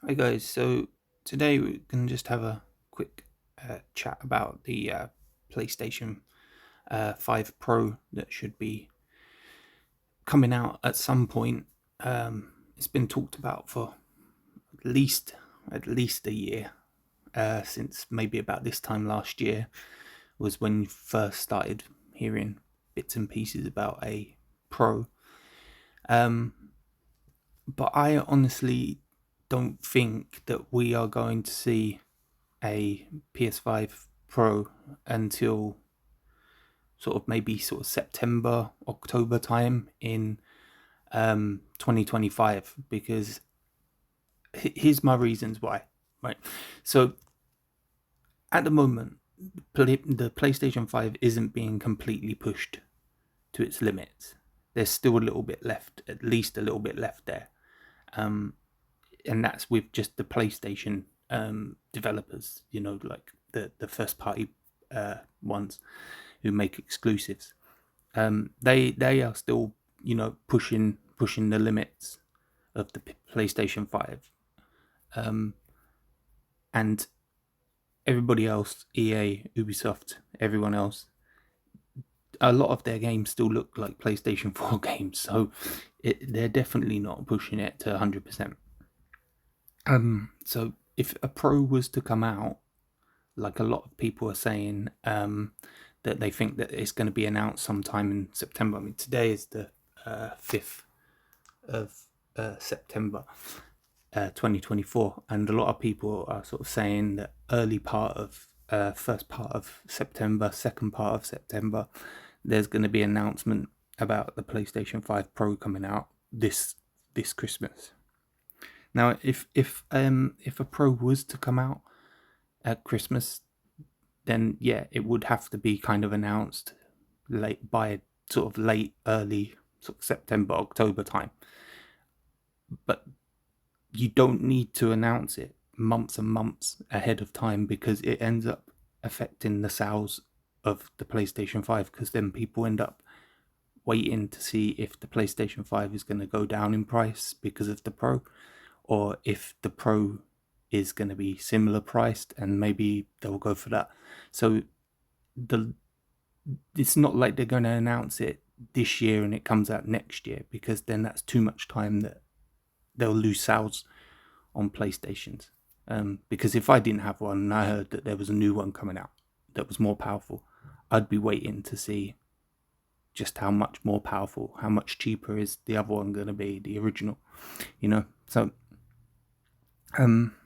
Hi guys, so today we're going to just have a quick chat about the PlayStation 5 Pro that should be coming out at some point. It's been talked about for at least a year, since maybe about this time last year was when you first started hearing bits and pieces about a Pro. Um, but I honestly don't think that we are going to see a PS5 Pro until maybe September, October time in 2025, because here's my reasons why. Right. So at the moment, the PlayStation 5 isn't being completely pushed to its limits. There's still a little bit left, at least a little bit left there. Um, and that's with just the PlayStation developers, like the first party ones who make exclusives. They are still pushing the limits of the PlayStation 5, um, and everybody else, EA, Ubisoft, everyone else, a lot of their games still look like PlayStation 4 games, so they're definitely not pushing it to 100%. So if a Pro was to come out, like a lot of people are saying, that they think that it's going to be announced sometime in September. I mean, today is the 5th of September 2024, and a lot of people are sort of saying that early part of first part of September, second part of September, there's going to be an announcement about the PlayStation 5 Pro coming out this Christmas. Now, if a Pro was to come out at Christmas, then yeah, it would have to be kind of announced late early sort of September, October time. But you don't need to announce it months and months ahead of time, because it ends up affecting the sales of the PlayStation 5, because then people end up waiting to see if the PlayStation 5 is going to go down in price because of the Pro, or if the Pro is going to be similar priced, and maybe they'll go for that. So the it's not like they're going to announce it this year and it comes out next year, because then that's too much time that they'll lose sales on PlayStations. Because if I didn't have one and I heard that there was a new one coming out that was more powerful, I'd be waiting to see just how much more powerful, how much cheaper is the other one going to be, the original, So, um,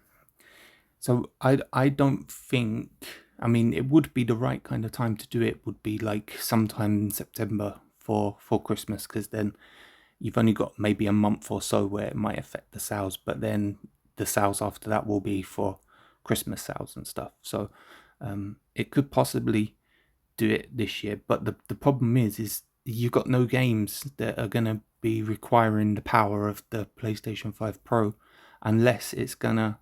I don't think. I mean, it would be the right kind of time to do it. Would be like sometime in September for Christmas, because then you've only got maybe a month or so where it might affect the sales, but then the sales after that will be for Christmas sales and stuff. So it could possibly do it this year, but the problem is you've got no games that are going to be requiring the power of the PlayStation 5 Pro, unless it's going to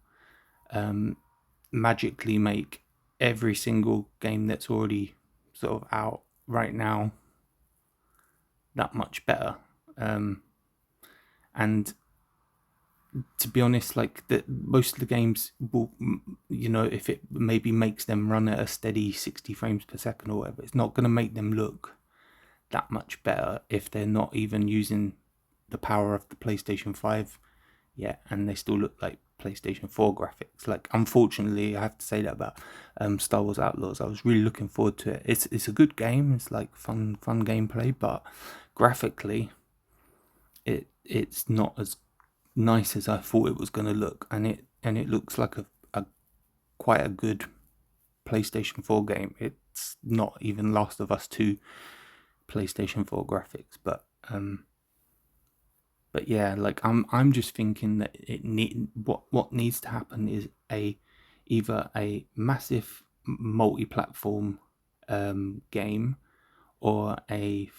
um, magically make every single game that's already sort of out right now that much better. And to be honest, like most of the games will, if it maybe makes them run at a steady 60 frames per second or whatever, it's not going to make them look that much better if they're not even using the power of the PlayStation 5 yet, and they still look like PlayStation 4 graphics. Like, unfortunately, I have to say that about Star Wars Outlaws. I was really looking forward to it. It's a good game. It's like fun gameplay, but graphically, it's not as nice as I thought it was going to look, and it looks like a quite a good PlayStation 4 game. It's not even Last of Us 2 PlayStation 4 graphics, but yeah, like I'm just thinking that what needs to happen is either a massive multi-platform game, or a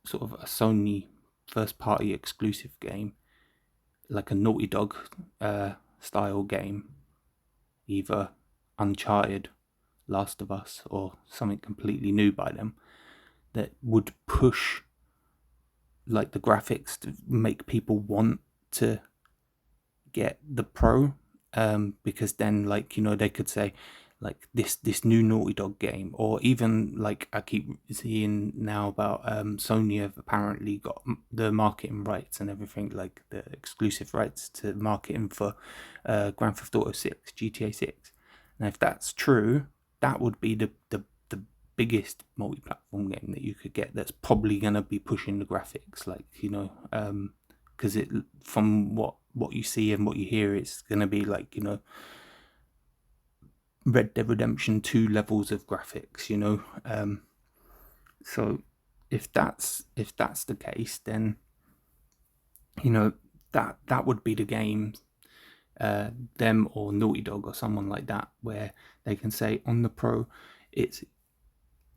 sort of a Sony first party exclusive game, like a Naughty Dog style game, either Uncharted, Last of Us, or something completely new by them, that would push like the graphics to make people want to get the Pro, because then, like, you know, they could say like this new Naughty Dog game, or even like I keep seeing now about Sony have apparently got the marketing rights and everything, like the exclusive rights to marketing for Grand Theft Auto 6, GTA 6. And if that's true, that would be the biggest multi-platform game that you could get, that's probably going to be pushing the graphics, like, you know, because it, from what you see and what you hear, it's going to be like, you know, Red Dead Redemption 2 levels of graphics, you know. So if that's the case, then, you know, that would be the game, them or Naughty Dog or someone like that, where they can say on the Pro, its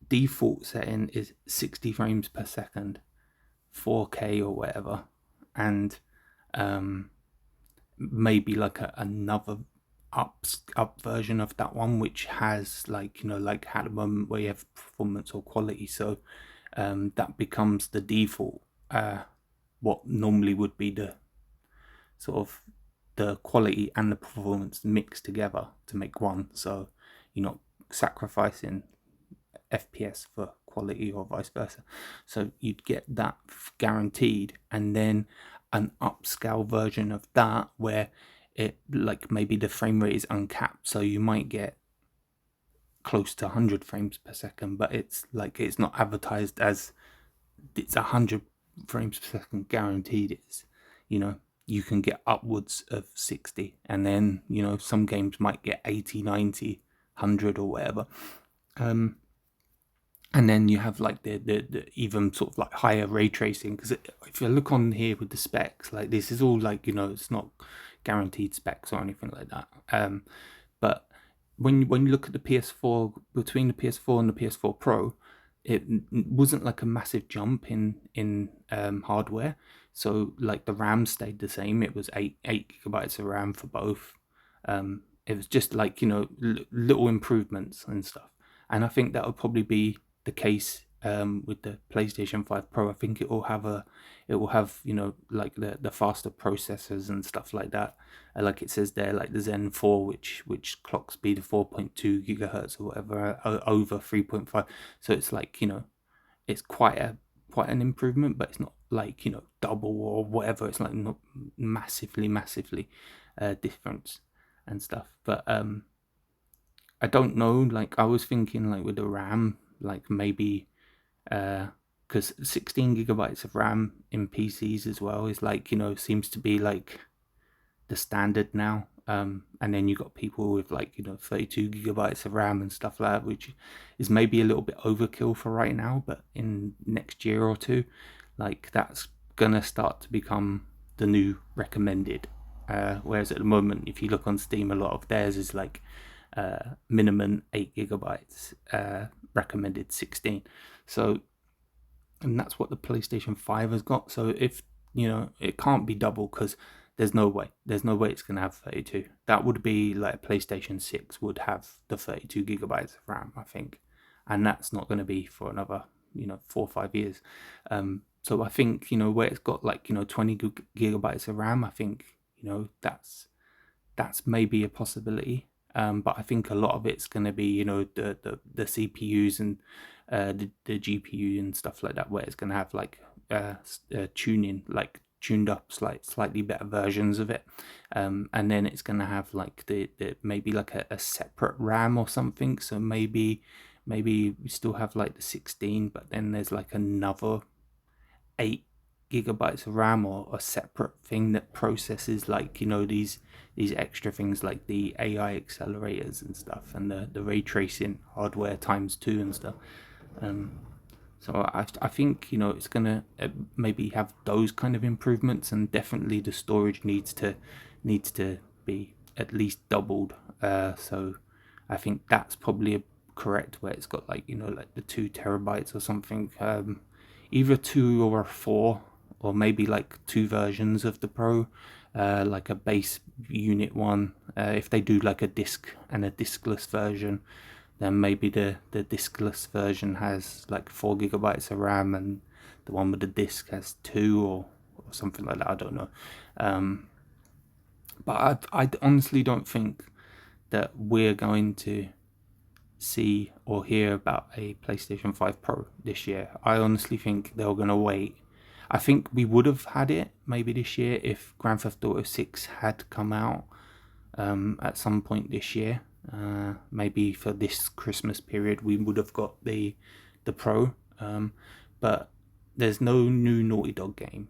default setting is 60 frames per second, 4K or whatever, and maybe like another up version of that one, which has, like, you know, like at the moment where you have performance or quality. So that becomes the default, what normally would be the sort of the quality and the performance mixed together to make one. So you're not sacrificing FPS for quality or vice versa. So you'd get that guaranteed, and then an upscale version of that where it, like, maybe the frame rate is uncapped, so you might get close to 100 frames per second, but it's like, it's not advertised as it's 100 frames per second guaranteed. It's, you know, you can get upwards of 60, and then, you know, some games might get 80, 90, 100 or whatever. And then you have like the even sort of like higher ray tracing, because if you look on here with the specs, like, this is all like, you know, it's not guaranteed specs or anything like that. But when you look at the PS4, between the PS4 and the PS4 Pro, it wasn't like a massive jump in hardware. So like the RAM stayed the same. It was 8 GB of RAM for both. It was just like, you know, little improvements and stuff. And I think that would probably be the case with the PlayStation 5 Pro. I think it will have, you know, like the faster processors and stuff like that. Like it says there, like the Zen 4, which clock speed of 4.2 gigahertz or whatever, over 3.5. So it's like, you know, it's quite an improvement, but it's not like, you know, double or whatever. It's like not massively difference and stuff. But I don't know, like, I was thinking, like, with the RAM, like, maybe because 16 gigabytes of RAM in PCs as well is, like, you know, seems to be like the standard now. And then you got people with, like, you know, 32 gigabytes of RAM and stuff like that, which is maybe a little bit overkill for right now, but in next year or two, like, that's gonna start to become the new recommended. Whereas at the moment, if you look on Steam, a lot of theirs is like minimum 8 gigabytes, recommended 16. So, and that's what the PlayStation 5 has got. So if, you know, it can't be double, because there's no way it's going to have 32. That would be like PlayStation 6 would have the 32 gigabytes of RAM, I think, and that's not going to be for another, you know, 4 or 5 years. So I think, you know, where it's got like, you know, 20 gigabytes of RAM, I think, you know, that's maybe a possibility. But I think a lot of it's going to be, you know, the CPUs and the GPU and stuff like that, where it's going to have like tuning, like tuned up slightly better versions of it, and then it's going to have like the maybe like a separate RAM or something. So maybe we still have like the 16, but then there's like another 8 gigabytes of RAM, or a separate thing that processes, like, you know, these extra things like the AI accelerators and stuff, and the ray tracing hardware times 2 and stuff. So I think, you know, it's gonna maybe have those kind of improvements, and definitely the storage needs to be at least doubled. So I think that's probably correct, where it's got like, you know, like the 2 terabytes or something, either 2 or 4, or maybe like 2 versions of the Pro, like a base unit one. If they do like a disc and a discless version, then maybe the discless version has like 4 gigabytes of RAM, and the one with the disc has 2, or something like that. I don't know. But I honestly don't think that we're going to see or hear about a PlayStation 5 Pro this year. I honestly think they're going to wait. I think we would have had it maybe this year if Grand Theft Auto 6 had come out at some point this year. Maybe for this Christmas period we would have got the Pro. But there's no new Naughty Dog game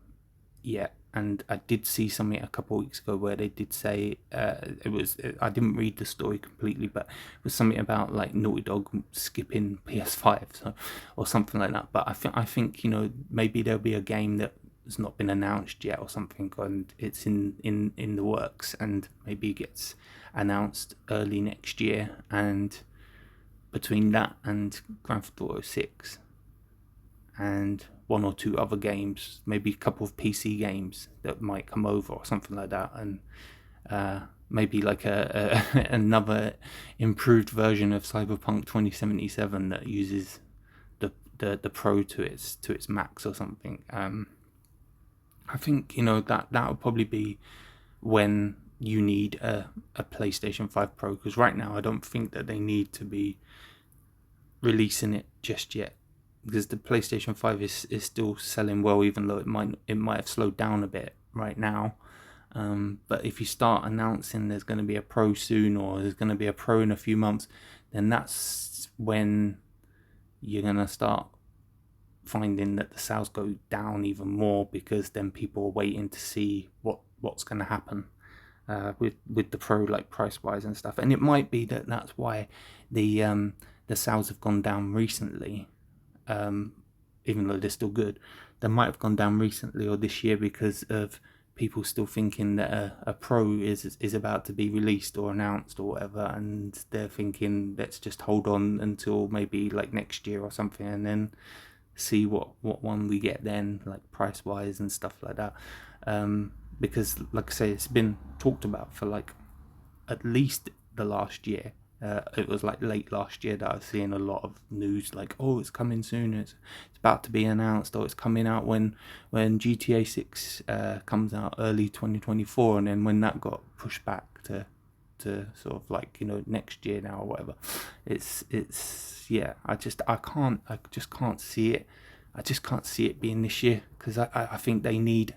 yet. And I did see something a couple of weeks ago where they did say I didn't read the story completely, but it was something about like Naughty Dog skipping PS5 or something like that. But I think maybe there'll be a game that has not been announced yet or something, and it's in the works, and maybe it gets announced early next year. And between that and Grand Theft Auto 6 and one or two other games, maybe a couple of PC games that might come over or something like that, and maybe like another improved version of Cyberpunk 2077 that uses the Pro to its max or something. I think that would probably be when you need a PlayStation 5 Pro, because right now I don't think that they need to be releasing it just yet, because the PlayStation 5 is still selling well, even though it might have slowed down a bit right now. But if you start announcing there's going to be a Pro soon, or there's going to be a Pro in a few months, then that's when you're going to start finding that the sales go down even more, because then people are waiting to see what's going to happen with the Pro, like price wise and stuff. And it might be that that's why the sales have gone down recently. Even though they're still good, they might have gone down recently or this year because of people still thinking that a Pro is about to be released or announced or whatever, and they're thinking let's just hold on until maybe like next year or something, and then see what one we get then, like price wise and stuff like that. Because like I say, it's been talked about for like at least the last year. It was like late last year that I was seeing a lot of news like, oh, it's coming soon, it's about to be announced, or it's coming out when GTA 6 comes out early 2024, and then when that got pushed back to sort of like next year now or whatever, it's yeah, I just can't see it. I just can't see it being this year, because I think they need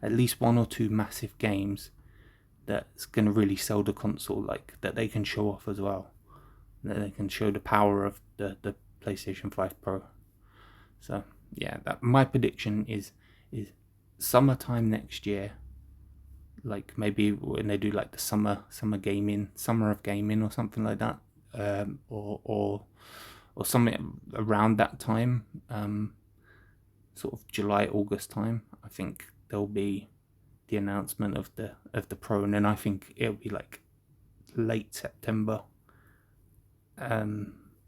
at least one or two massive games that's going to really sell the console, like that they can show off as well, that they can show the power of the PlayStation 5 Pro. So yeah, that my prediction is summertime next year, like maybe when they do like the summer of gaming or something like that, or something around that time, sort of July, August time. I think there'll be the announcement of the Pro, and then I think it'll be like late September,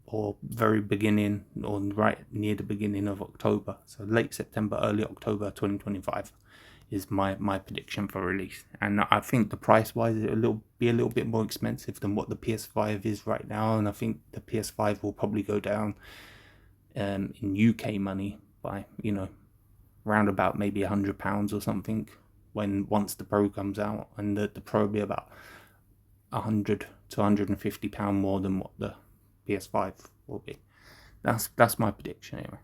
or very beginning, or right near the beginning of October. So late September, early October 2025 is my prediction for release. And I think the price wise it'll be a little bit more expensive than what the PS5 is right now, and I think the PS5 will probably go down in UK money by round about maybe £100 or something once the Pro comes out, and the Pro will be about £100 to £150 more than what the PS5 will be. That's my prediction anyway.